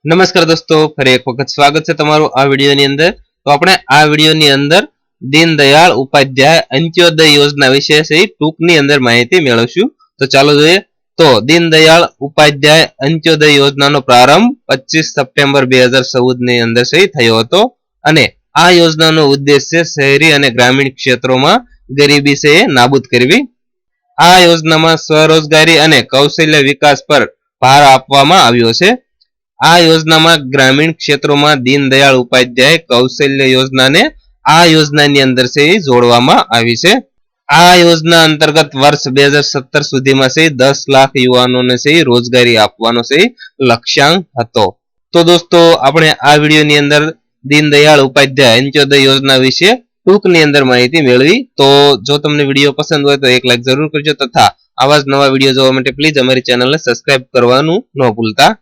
નમસ્કાર દોસ્તો, ફરી એક વખત સ્વાગત છે તમારું આ વિડીયોની અંદર. તો આપણે આ વિડીયોની અંદર દીનદયાળ ઉપાધ્યાય અંત્યોદય યોજના વિશે ટૂંકની અંદર માહિતી મેળવશું. તો ચાલો જોઈએ. તો દીનદયાળ ઉપાધ્યાય અંત્યોદય યોજનાનો પ્રારંભ 25 સપ્ટેમ્બર 2014 ની અંદર થયો હતો અને આ યોજનાનો ઉદ્દેશ્ય શહેરી અને ગ્રામીણ ક્ષેત્રોમાં ગરીબી છે નાબૂદ કરવી. આ યોજનામાં સ્વરોજગારી અને કૌશલ્ય વિકાસ પર ભાર આપવામાં આવ્યો છે. આ યોજનામાં ગ્રામીણ ક્ષેત્રોમાં દીનદયાળ ઉપાધ્યાય કૌશલ્ય યોજનાને આ યોજનાની અંદર જોડવામાં આવી છે. આ યોજના અંતર્ગત વર્ષ 2017 સુધીમાં 10 લાખ યુવાનોને રોજગારી આપવાનો લક્ષ્યાંક હતો. તો દોસ્તો, આપણે આ વિડીયોની અંદર દીનદયાળ ઉપાધ્યાય અંત્યોદય યોજના વિશે ટૂંકની અંદર માહિતી મેળવી. તો જો તમને વિડીયો પસંદ હોય તો એક લાઈક જરૂર કરજો તથા આવા જ નવા વિડીયો જોવા માટે પ્લીઝ અમારી ચેનલને સબસ્ક્રાઇબ કરવાનું ન ભૂલતા.